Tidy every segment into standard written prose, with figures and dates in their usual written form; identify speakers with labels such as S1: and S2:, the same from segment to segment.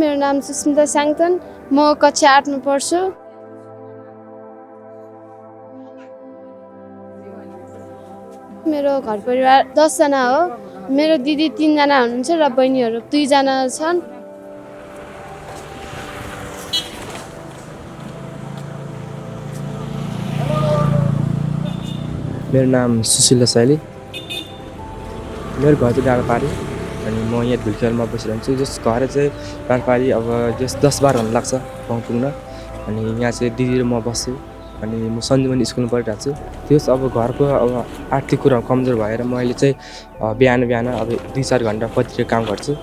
S1: मेरो नाम सुस्मिता स्याङथन, म कक्षा 8 मा पढ्छु। मेरो घर परिवार 10 जना हो। मेरो दिदी 3 जना हुनुहुन्छ र बहिनीहरू 2 जना छन्।
S2: मेरो नाम सुशीला शैली। मेरो घर चाहिँ डाँडापारी अनि म यहाँ धुलखेलमा बसिरहन्छु। जस घर चाहिँ डाँडापारी अब जस 10-12 घन्टा लाग्छ गाउँ पुग्न। अनि यहाँ चाहिँ दिदी र म बस्छु अनि म सञ्जीवनी स्कुलमा पढिरहेको छु। त्यस अब घरको अब आर्थिक कुराहरू कमजोर भएर म अहिले चाहिँ बिहान अब 2-4 घन्टा पत्रिका काम गर्छु।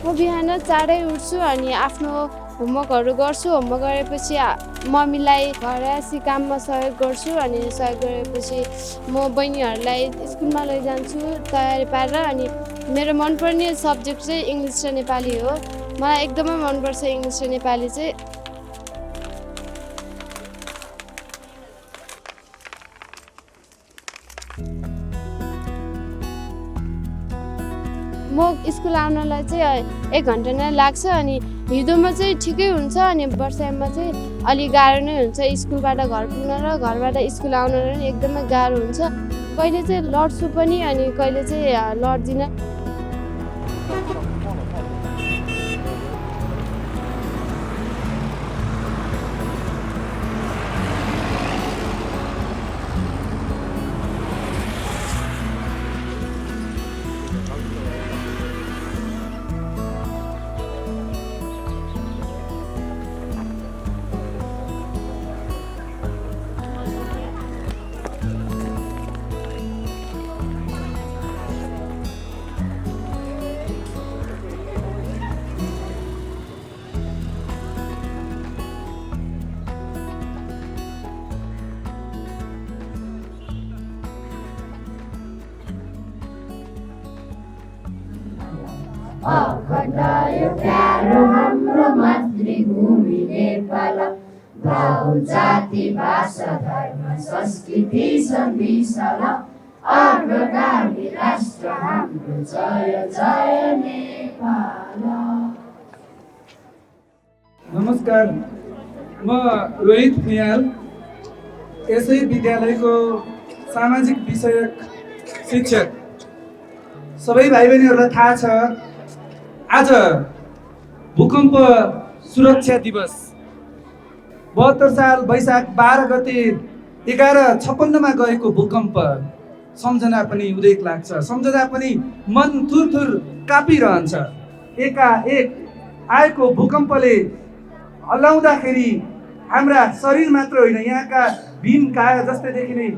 S1: म बिहान चाँडै उठ्छु अनि आफ्नो होमवर्कहरू गर्छु। होमवर्क गरेपछि मम्मीलाई घरवासी काममा सहयोग गर्छु अनि सहयोग गरेपछि म बहिनीहरूलाई स्कुलमा लैजान्छु तयारी पारेर। अनि मेरो मनपर्ने सब्जेक्ट चाहिँ इङ्ग्लिस र नेपाली हो। मलाई एकदमै मनपर्छ इङ्ग्लिस र नेपाली चाहिँ। म स्कुल आउनलाई चाहिँ 1 घन्टा नै लाग्छ अनि हिउँदोमा चाहिँ ठिकै हुन्छ अनि वर्षामा चाहिँ अलिक गाह्रो नै हुन्छ स्कुलबाट घर पुग्न र घरबाट स्कुल आउन पनि एकदमै गाह्रो हुन्छ। कहिले चाहिँ लड्छु पनि अनि कहिले चाहिँ लड्दिनँ।
S3: अखण्ड यो प्यारो हाम्रो मातृभूमि नेपाल। भाउ जाति भाषा धर्म संस्कृति समिसल। अग्रगामी राष्ट्र हाम्रो जय जय नेपाल।
S4: नमस्कार, म रोहित भुयाल यसै विद्यालयको सामाजिक विषयक शिक्षक। सबै भाइ बहिनीहरूलाई थाहा छ आज भूकम्प सुरक्षा दिवस। 72 साल वैशाख 12 गते 1156 मा गएको भूकम्प सम्झना पनि उदेक लाग्छ, सम्झना पनि मन थुरथुर कापिरहन्छ। एकाएक आएको भूकम्पले हल्लाउँदाखेरि हाम्रा शरीर मात्र होइन यहाँका भीम काया जस्तै देखिने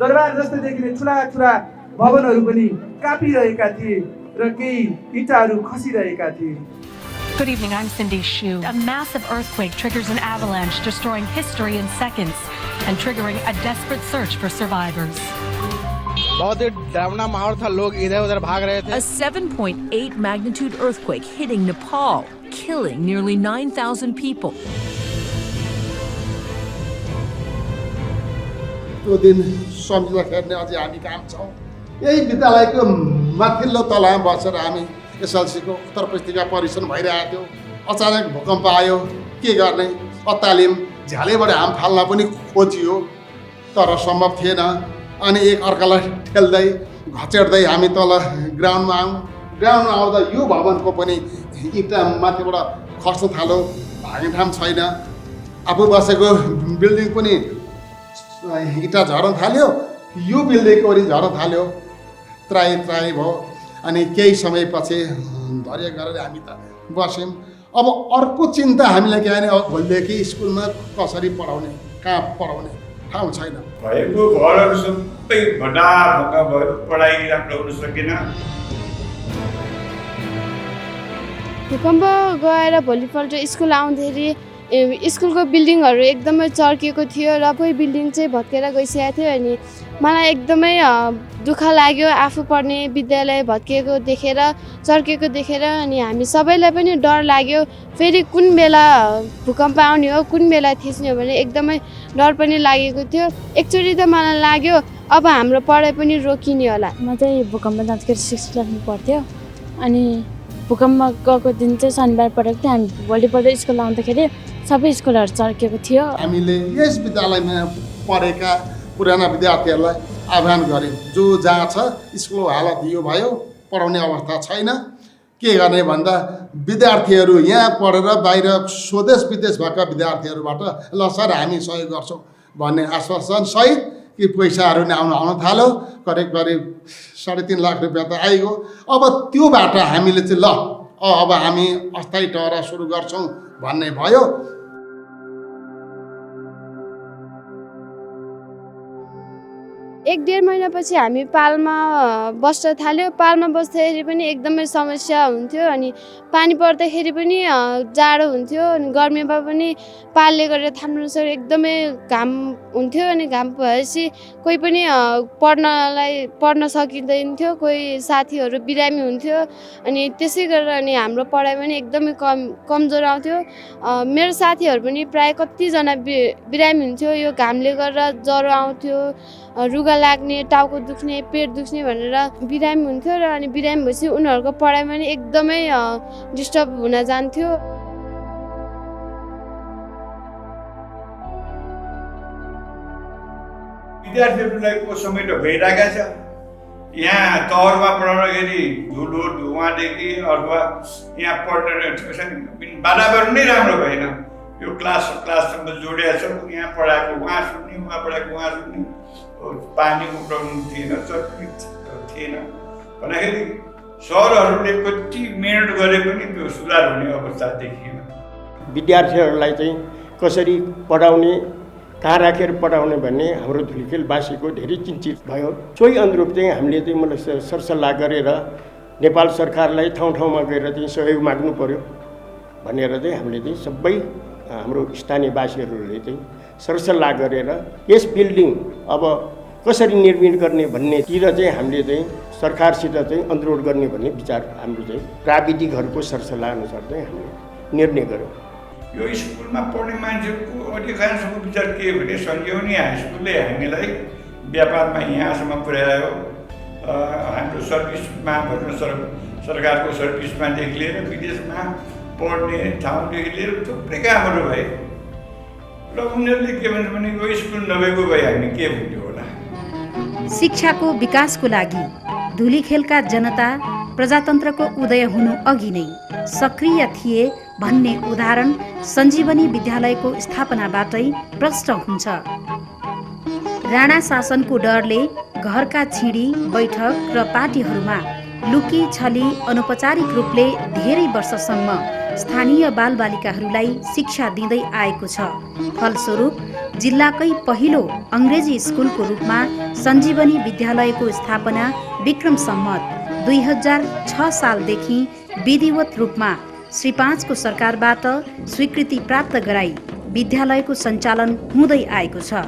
S4: दरबार जस्तै देखिने ठुला ठुला भवनहरू पनि कापिरहेका थिए र केही इँटाहरू खसिरहेका थिए।
S5: Good evening, I'm Cindy Shu. A massive earthquake triggers an avalanche, destroying history in seconds and triggering a desperate search for survivors.
S6: बहुत ही डरावना माहौल था, लोग इधर उधर भाग रहे थे।
S7: A 7.8 magnitude earthquake hitting Nepal, killing nearly 9,000 people.
S8: त्यो दिन सम्झिँदा खेर्ने अझै हामी काम छौँ। यही विद्यालयको माथिल्लो तलामा बसेर हामी एसएलसीको उत्तर पुस्तिका परीक्षण भइरहेको थियो। अचानक भूकम्प आयो, के गर्ने, अत्तालिम झ्यालैबाट हाम फाल्न पनि खोजियो तर सम्भव थिएन। अनि एक अर्कालाई ठेल्दै घचेट्दै हामी तल ग्राउन्डमा आयौँ। ग्राउन्डमा आउँदा यो भवनको पनि इँटा माथिबाट खस्न थाल्यो, भाग्ने ठाउँ छैन। आफू बसेको बिल्डिङ पनि इँटा झर्न थाल्यो, यो बिल्डिङको पनि झर्न थाल्यो। त्राही भयो। अनि केही समयपछि धैर्य गरेर हामी त बस्यौँ। अब अर्को चिन्ता हामीलाई के भने अब भोलिदेखि स्कुलमा कसरी पढाउने, कहाँ पढाउने ठाउँ छैन।
S9: भएको घरहरू सबै भडाभका भयो, पढाइ राम्रो हुन सकेन।
S1: भूकम्प गएर भोलिपल्ट स्कुल आउँदाखेरि स्कुलको बिल्डिङहरू एकदमै चर्किएको थियो र कोही बिल्डिङ चाहिँ भत्केर गइसकेको थियो। अनि मलाई एकदमै दुःख लाग्यो आफू पढ्ने विद्यालय भत्किएको देखेर चर्केको देखेर अनि हामी सबैलाई पनि डर लाग्यो फेरि कुन बेला भूकम्प आउने हो कुन बेला थिच्ने हो भने एकदमै डर पनि लागेको थियो एकचोटि त मलाई लाग्यो अब हाम्रो पढाइ पनि रोकिने होला
S10: म चाहिँ भूकम्प जाँदाखेरि 6th क्लासमा पढ्थ्यो अनि भूकम्प गएको दिन चाहिँ शनिबार पढेको थियो हामी भोलिपल्ट स्कुल आउँदाखेरि सबै स्कुलहरू चर्केको थियो
S8: हामीले यस विद्यालयमा पढेका पुराना विद्यार्थीहरूलाई आह्वान गऱ्यौँ जो जहाँ छ स्कुलको हालत यो भयो पढाउने अवस्था छैन के गर्ने भन्दा विद्यार्थीहरू यहाँ पढेर बाहिर स्वदेश विदेश भएका विद्यार्थीहरूबाट ल सर हामी सहयोग गर्छौँ भन्ने आश्वासन सहित कि पैसाहरू नै आउन थाल्यो करिब 3.5 लाख रुपियाँ त आइगयो अब त्योबाट हामीले चाहिँ ल अब हामी अस्थायी टहरा सुरु गर्छौँ भन्ने भयो।
S1: 1-1.5 महिनापछि हामी पालमा बस्न थाल्यो पालमा बस्दाखेरि पनि एकदमै समस्या हुन्थ्यो अनि पानी पर्दाखेरि पनि जाडो हुन्थ्यो अनि गर्मीमा पनि पालले गरेर थाम्नुसक्यो एकदमै घाम हुन्थ्यो अनि घाम भएपछि कोही पनि पढ्न सकिँदैन थियो कोही साथीहरू बिरामी हुन्थ्यो अनि त्यसै गरेर अनि हाम्रो पढाइ पनि एकदमै कमजोर आउँथ्यो मेरो साथीहरू पनि प्राय कतिजना बिरामी हुन्थ्यो यो घामले गर्दा ज्वरो आउँथ्यो रुगा लाग्ने टाउको दुख्ने पेट दुख्ने भनेर बिरामी हुन्थ्यो र अनि बिरामी भएपछि उनीहरूको पढाइमा पनि एकदमै डिस्टर्ब हुन जान्थ्यो।
S9: विद्यार्थीहरूलाई को समय त भइरहेको छ यहाँ तहरमा पढाउँदाखेरि धुलो धुवाँदेखि अथवा यहाँ पढ्ने वातावरण नै राम्रो भएन यो क्लाससँग जोडिएको छ यहाँ पढाएको उहाँ सुन्ने उहाँ पढाएको उहाँ सुन्ने पानी उठाउनु थिएन चटनी थिएन भन्दाखेरि सरहरूले कति मिहिनेत गरे पनि त्यो सुधार हुने अवस्था देखिएन।
S11: विद्यार्थीहरूलाई चाहिँ कसरी पढाउने कहाँ राखेर पढाउने भन्ने हाम्रो धुलिखेलवासीको धेरै चिन्तित भयो। सोही अनुरूप चाहिँ हामीले चाहिँ मलाई सरसल्लाह गरेर नेपाल सरकारलाई ठाउँ ठाउँमा गएर चाहिँ सहयोग माग्नु पर्यो भनेर चाहिँ हामीले चाहिँ सबै हाम्रो स्थानीयवासीहरूले चाहिँ सरसल्लाह गरेर यस बिल्डिङ अब कसरी निर्माण गर्ने भन्नेतिर चाहिँ हामीले चाहिँ सरकारसित चाहिँ अनुरोध गर्ने भन्ने विचार हाम्रो चाहिँ प्राविधिकहरूको सरसल्लाह अनुसार चाहिँ हामीले निर्णय गऱ्यौँ।
S9: यो स्कुलमा पढ्ने मान्छेको अधिकांशको विचार के भने सञ्जीवनी हाई स्कुलले हामीलाई व्यापारमा यहाँसम्म पुर्यायो हाम्रो सर्भिसमा सरकारको सर्भिसमादेखि लिएर विदेशमा पढ्ने ठाउँदेखि लिएर थुप्रै कामहरू भए र उनीहरूले के भन्छ भने यो स्कुल नभएको भए हामी के हुन्थ्यो होला।
S12: शिक्षाको विकासको लागि धुलिखेलका जनता प्रजातन्त्रको उदय हुनु अघि नै सक्रिय थिए भन्ने उदाहरण सञ्जीवनी विद्यालयको स्थापनाबाटै प्रष्ट हुन्छ। राणा शासनको डरले घरका छिडी बैठक र पार्टीहरूमा लुकी छली अनौपचारिक रूपले धेरै वर्षसम्म स्थानीय बालबालिकाहरूलाई शिक्षा दिँदै आएको छ। फलस्वरूप जिल्लाकै पहिलो अङ्ग्रेजी स्कुलको रूपमा सञ्जीवनी विद्यालयको स्थापना विक्रम सम्मत 2006 सालदेखि विधिवत रूपमा श्री 5 को सरकारबाट स्वीकृति प्राप्त गराई विद्यालयको सञ्चालन हुँदै आएको छ।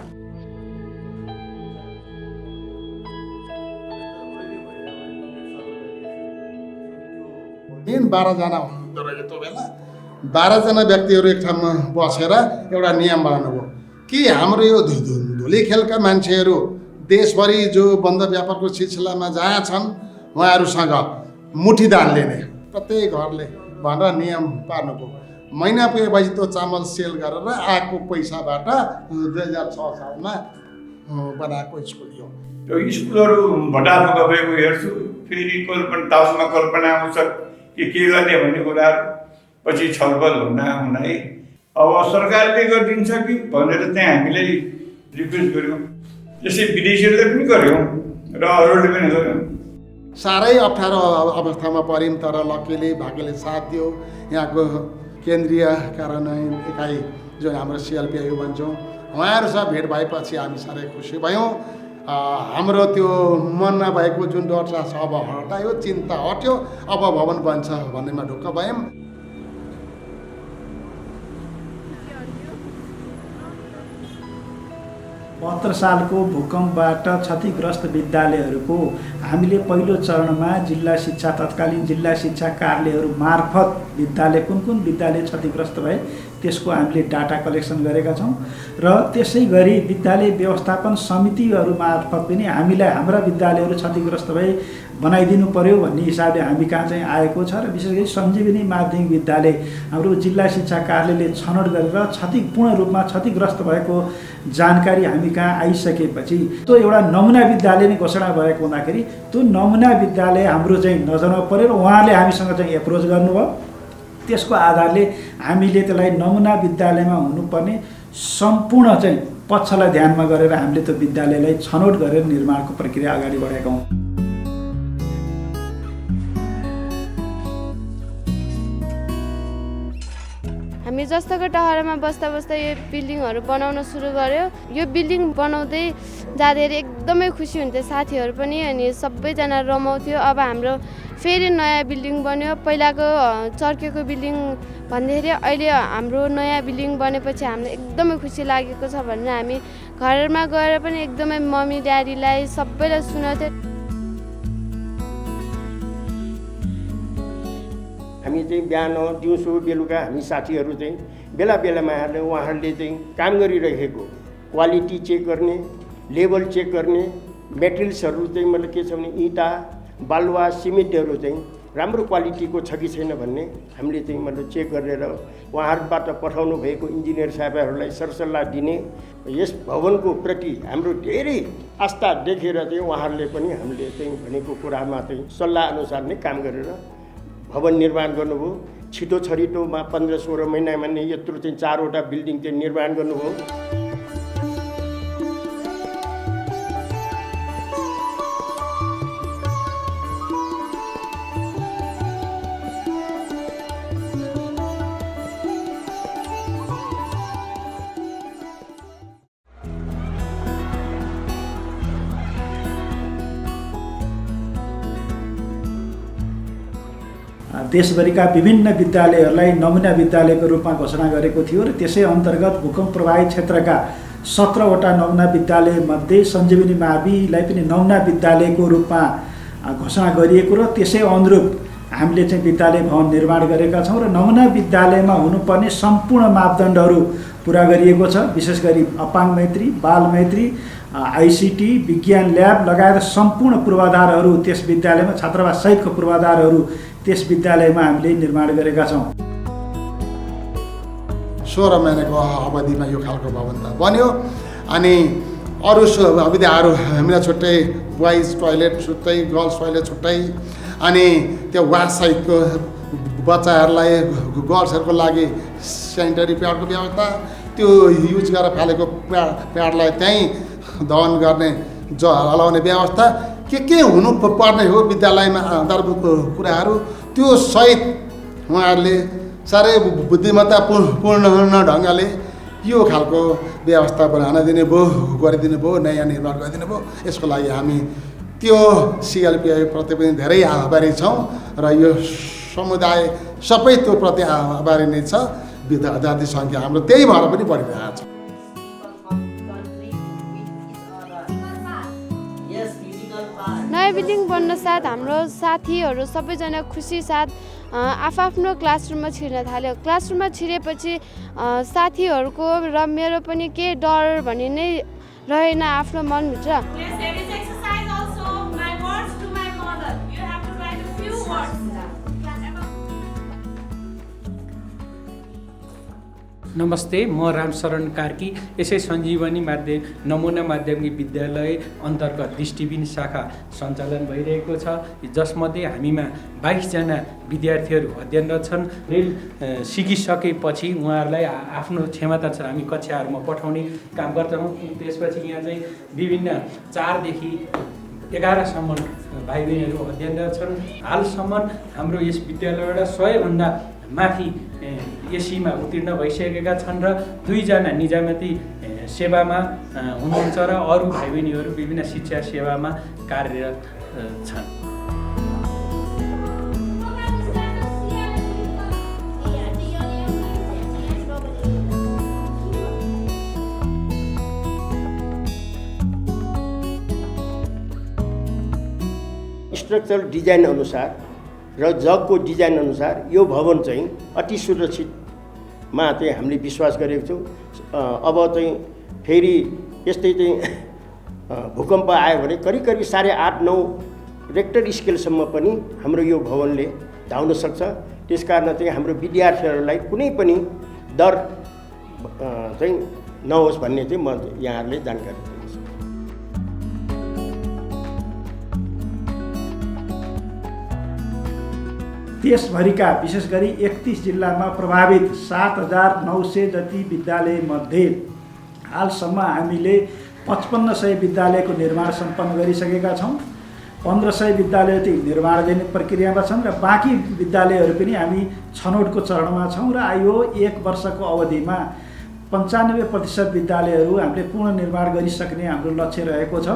S8: दिन 12 जना हुनुहुँदो रहेछ त्यो बेला 12 जना व्यक्तिहरू एक ठाउँमा बसेर एउटा नियम बनाउनुभयो कि हाम्रो यो धुलिखेलका मान्छेहरू देशभरि जो बन्द व्यापारको सिलसिलामा जहाँ छन् उहाँहरूसँग मुठीदान लिने प्रत्येक घरले भनेर नियम पार्नुभयो। महिना पुगेपछि त्यो चामल सेल गरेर आएको पैसाबाट 2006 सालमा बनाएको स्कुल हो।
S9: त्यो स्कुलहरू भटाभुक भएको हेर्छु फेरि टाउनमा कल्पना आउँछ के गर्ने भन्ने कुराहरू पछि छलफल हुँदै अब सरकारले गरिदिन्छ कि भनेर चाहिँ हामीले रिक्वेस्ट गऱ्यौँ त्यसै विदेशीहरूले पनि गऱ्यौँ र अरूले पनि गऱ्यौँ।
S8: साह्रै अप्ठ्यारो अवस्थामा पऱ्यौँ तर लक्कीले भाग्यले साथ दियो। यहाँको केन्द्रीय कार्यान्वयन इकाइ जो हाम्रो सिएलपिआई भन्छौँ उहाँहरूसँग भेट भएपछि हामी साह्रै खुसी भयौँ। हाम्रो त्यो मनमा भएको जुन डर छ अब हटायो चिन्ता हट्यो अब भवन बन्छ भन्नेमा ढुक्क भयौँ।
S13: 72 सालको भूकम्पबाट क्षतिग्रस्त विद्यालयहरूको हामीले पहिलो चरणमा तत्कालीन जिल्ला शिक्षा कार्यालयहरू मार्फत विद्यालय कुन विद्यालय क्षतिग्रस्त भए त्यसको हामीले डाटा कलेक्सन गरेका छौँ र त्यसै गरी विद्यालय व्यवस्थापन समितिहरू मार्फत पनि हामीलाई हाम्रा विद्यालयहरू क्षतिग्रस्त भए बनाइदिनु पर्यो भन्ने हिसाबले हामी कहाँ चाहिँ आएको छ र विशेष गरी सञ्जीवनी माध्यमिक विद्यालय हाम्रो जिल्ला शिक्षा कार्यालयले छनौट गरेर पूर्ण रूपमा क्षतिग्रस्त भएको जानकारी हामी कहाँ आइसकेपछि त्यो एउटा नमुना विद्यालय नै घोषणा भएको हुँदाखेरि त्यो नमुना विद्यालय हाम्रो चाहिँ नजरमा पऱ्यो र उहाँले हामीसँग चाहिँ एप्रोच गर्नुभयो। त्यसको आधारले हामीले त्यसलाई नमुना विद्यालयमा हुनुपर्ने सम्पूर्ण चाहिँ पक्षलाई ध्यानमा गरेर हामीले त्यो विद्यालयलाई छनौट गरेर निर्माणको प्रक्रिया अगाडि बढाएका हौँ।
S1: हामी जस्तोको टहरमा बस्दा बस्दा यो बिल्डिङहरू बनाउन सुरु गर्यो। यो बिल्डिङ बनाउँदै जाँदाखेरि एकदमै खुसी हुन्थ्यो साथीहरू पनि, अनि सबैजना रमाउँथ्यो। अब हाम्रो फेरि नयाँ बिल्डिङ बन्यो। पहिलाको चर्केको बिल्डिङ भन्दाखेरि अहिले हाम्रो नयाँ बिल्डिङ बनेपछि हामीलाई एकदमै खुसी लागेको छ भनेर हामी घरमा गएर पनि एकदमै मम्मी ड्याडीलाई सबैलाई सुनाउँथ्यो।
S11: हामी चाहिँ बिहान दिउँसो बेलुका हामी साथीहरू चाहिँ बेला बेलामा आएर उहाँहरूले चाहिँ काम गरिरहेको क्वालिटी चेक गर्ने, लेभल चेक गर्ने, मेटेरियल्सहरू चाहिँ मतलब के छ भने इँटा बालुवा सिमेन्टहरू चाहिँ राम्रो क्वालिटीको छ कि छैन भन्ने हामीले चाहिँ मतलब चेक गरेर उहाँहरूबाट पठाउनु भएको इन्जिनियर साहबहरूलाई सरसल्लाह दिने। यस भवनको प्रति हाम्रो धेरै आस्था देखेर चाहिँ उहाँहरूले पनि हामीले चाहिँ भनेको कुरामा चाहिँ सल्लाह अनुसार नै काम गरेर भवन निर्माण गर्नुभयो। छिटो छरिटोमा 15-16 महिनामा नै यत्रो चाहिँ 4वटा बिल्डिङ चाहिँ निर्माण गर्नुभयो।
S13: देशभरिका विभिन्न विद्यालयहरूलाई नमुना विद्यालयको रूपमा घोषणा गरेको थियो र त्यसै अन्तर्गत भूकम्प प्रभावित क्षेत्रका 17वटा नमुना विद्यालयमध्ये सञ्जीवनी माविलाई पनि नमुना विद्यालयको रूपमा घोषणा गरिएको र त्यसै अनुरूप हामीले चाहिँ विद्यालय भवन निर्माण गरेका छौँ र नमुना विद्यालयमा हुनुपर्ने सम्पूर्ण मापदण्डहरू पुरा गरिएको छ। विशेष गरी अपाङ्ग मैत्री, बाल मैत्री, आइसिटी, विज्ञान ल्याब लगायत सम्पूर्ण पूर्वाधारहरू त्यस विद्यालयमा छात्रावास सहितको पूर्वाधारहरू त्यस विद्यालयमा हामीले निर्माण गरेका छौँ।
S8: 16 महिनाको अवधिमा यो खालको भवन त बन्यो। अनि अरू सुविधाहरू हामीलाई छुट्टै बोइज टोयलेट छुट्टै, गर्ल्स टोयलेट छुट्टै, अनि त्यो वास सहितको बच्चाहरूलाई गर्ल्सहरूको लागि सेनिटरी प्याडको व्यवस्था, त्यो युज गरेर फालेको प्याडलाई त्यहीँ दहन गर्ने हलाउने व्यवस्था, के हुनु पर्ने हो विद्यालयमा आधारभूत कुराहरू त्यो सहित उहाँहरूले साह्रै बुद्धिमत्तापूर्ण ढङ्गले यो खालको व्यवस्था बनाउन दिने भयो, गरिदिनु भयो, नयाँ निर्माण गरिदिनु भयो। यसको लागि हामी त्यो सिएलपिआई प्रति पनि धेरै आभारी छौँ र यो समुदाय सबै त्यो प्रति आभारी नै छ। विद्यार्थी सङ्ख्या हाम्रो त्यही भएर पनि बढिरहेको छ।
S1: नयाँ बिल्डिङ बन्न साथ हाम्रो साथीहरू सबैजना खुसी साथ आफ्नो क्लासरुममा छिर्न थाल्यो। क्लासरुममा छिरेपछि साथीहरूको र मेरो पनि के डर भन्ने नै रहेन आफ्नो मनभित्र।
S14: नमस्ते, म रामशरण कार्की यसै सञ्जीवनी नमुना माध्यमिक विद्यालय अन्तर्गत दृष्टिबिन शाखा सञ्चालन भइरहेको छ, जसमध्ये हामीमा 22 जना विद्यार्थीहरू अध्ययनरत छन्। रेल सिकिसकेपछि उहाँहरूलाई आफ्नो क्षमता छ हामी कक्षाहरूमा पठाउने काम गर्छौँ। त्यसपछि यहाँ चाहिँ विभिन्न 4 देखि 11 सम्म भाइ बहिनीहरू अध्ययनरत छन्। हालसम्म हाम्रो यस विद्यालयबाट 100 भन्दा माथि एसीमा उत्तीर्ण भइसकेका छन् र 2 जना निजामती सेवामा हुनुहुन्छ र अरू भाइ बहिनीहरू विभिन्न शिक्षा सेवामा कार्यरत छन्।
S11: स्ट्रक्चरल डिजाइन अनुसार र जगको डिजाइन अनुसार यो भवन चाहिँ अति सुरक्षितमा चाहिँ हामीले विश्वास गरेको छौँ। अब चाहिँ फेरि यस्तै चाहिँ भूकम्प आयो भने करिब 8.5-9 रेक्टर स्केलसम्म पनि हाम्रो यो भवनले धाउन सक्छ। त्यसकारण चाहिँ हाम्रो विद्यार्थीहरूलाई कुनै पनि डर चाहिँ नहोस् भन्ने चाहिँ म यहाँहरूले जानकारी दिन्छु।
S13: देशभरिका विशेष गरी 31 जिल्लामा प्रभावित 7,900 जति विद्यालयमध्ये हालसम्म हामीले 5500 विद्यालयको निर्माण सम्पन्न गरिसकेका छौँ। 1500 विद्यालय चाहिँ निर्माणाधीन प्रक्रियामा छन् र बाँकी विद्यालयहरू पनि हामी छनौटको चरणमा छौँ र यो 1 वर्षको अवधिमा 95% विद्यालयहरू हामीले पूर्ण निर्माण गरिसक्ने हाम्रो लक्ष्य रहेको छ।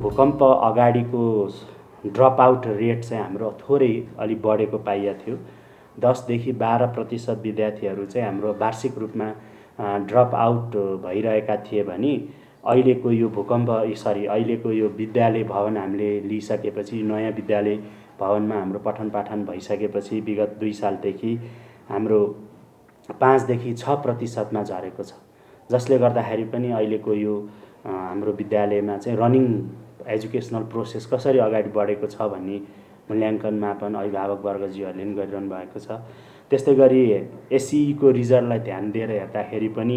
S15: भूकम्प अगाडिको ड्रप आउट रेट चाहिँ हाम्रो थोरै अलि बढेको पाइएको थियो। 10 देखि 12% विद्यार्थीहरू चाहिँ हाम्रो वार्षिक रूपमा ड्रप आउट भइरहेका थिए भने अहिलेको यो अहिलेको यो विद्यालय भवन हामीले लिइसकेपछि नयाँ विद्यालय भवनमा हाम्रो पठन पाठन भइसकेपछि विगत 2 सालदेखि हाम्रो 5 देखि 6% झरेको छ, जसले गर्दाखेरि पनि अहिलेको यो हाम्रो विद्यालयमा चाहिँ रनिङ एजुकेसनल प्रोसेस कसरी अगाडि बढेको छ भन्ने मूल्याङ्कन मापन अभिभावकवर्गज्यूहरूले पनि गरिरहनु भएको छ। त्यस्तै गरी एससीईको रिजल्टलाई ध्यान दिएर हेर्दाखेरि पनि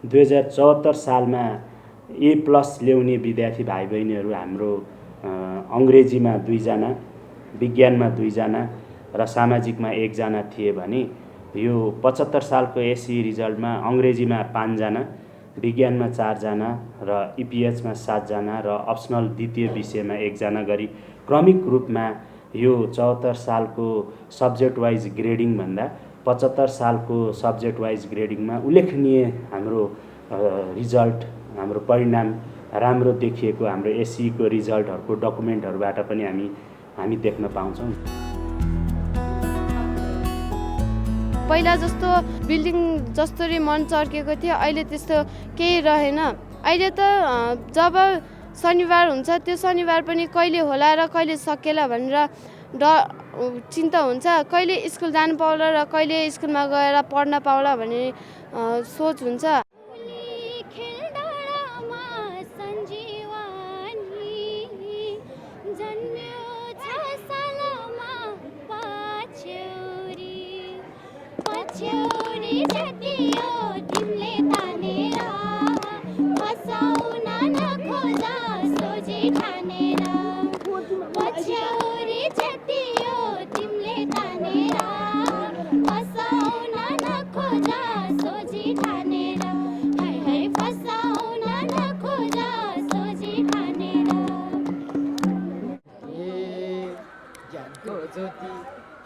S15: 2074 सालमा A+ ल्याउने विद्यार्थी भाइ बहिनीहरू हाम्रो अङ्ग्रेजीमा 2 जना, विज्ञानमा 2 जना र सामाजिकमा 1 जना थिए भने यो 75 सालको एससीई रिजल्टमा अङ्ग्रेजीमा 5 जना, विज्ञानमा 4 जना र इपिएचमा 7 जना र अप्सनल द्वितीय विषयमा 1 जना गरी क्रमिक रूपमा यो 74 सालको सब्जेक्ट वाइज ग्रेडिङ भन्दा 75 सालको सब्जेक्ट वाइज ग्रेडिङमा उल्लेखनीय हाम्रो रिजल्ट, हाम्रो परिणाम राम्रो देखिएको हाम्रो एससीईको रिजल्टहरूको डकुमेन्टहरूबाट पनि हामी देख्न पाउँछौँ।
S1: पहिला जस्तो बिल्डिङ जसरी मन चर्केको थियो अहिले त्यस्तो केही रहेन। अहिले त जब शनिबार हुन्छ त्यो शनिबार पनि कहिले होला र कहिले सकेला भनेर चिन्ता हुन्छ। कहिले स्कुल जानु पाउला र कहिले स्कुलमा गएर पढ्न पाउला भन्ने सोच हुन्छ।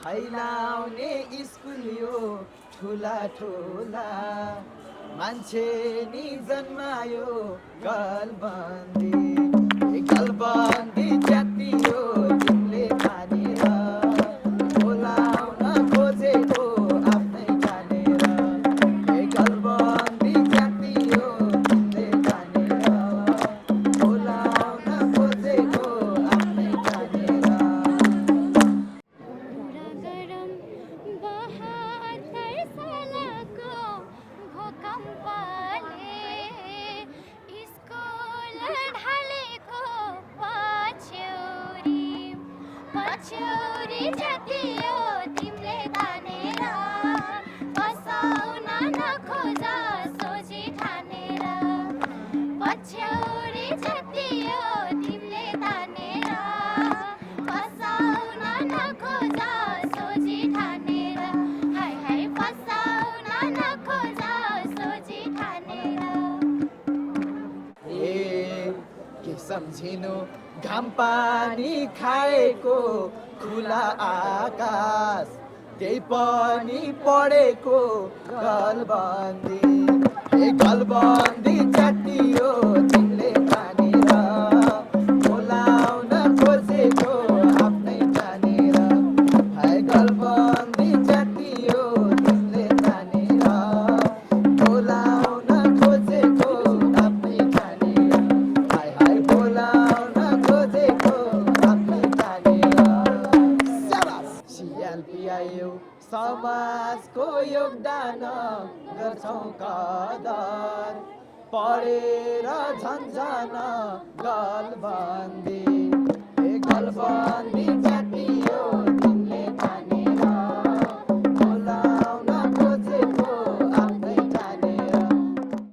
S16: फैलाउने स्कुल यो ठुला ठुला मान्छे नि जन्मायो गलबन्दी जाति यो तिमीले मानेर बोलाउन खोजेको आफ्नै जानेर गलबन्दी जाति यो तिमीले मानेर बोलाउन खोजेको आफ्नै जानेर। सम्झिनु घाम पानी खाएको खुला आकाश त्यही पनि पढेको गलबन्दी जाति यो तिमीले मानेर बोलाउन खोजेको आफ्नै जानेर गलबन्दी जाति यो योगदान गर्छौँ कदर पढेर झन्झन गलबन्दी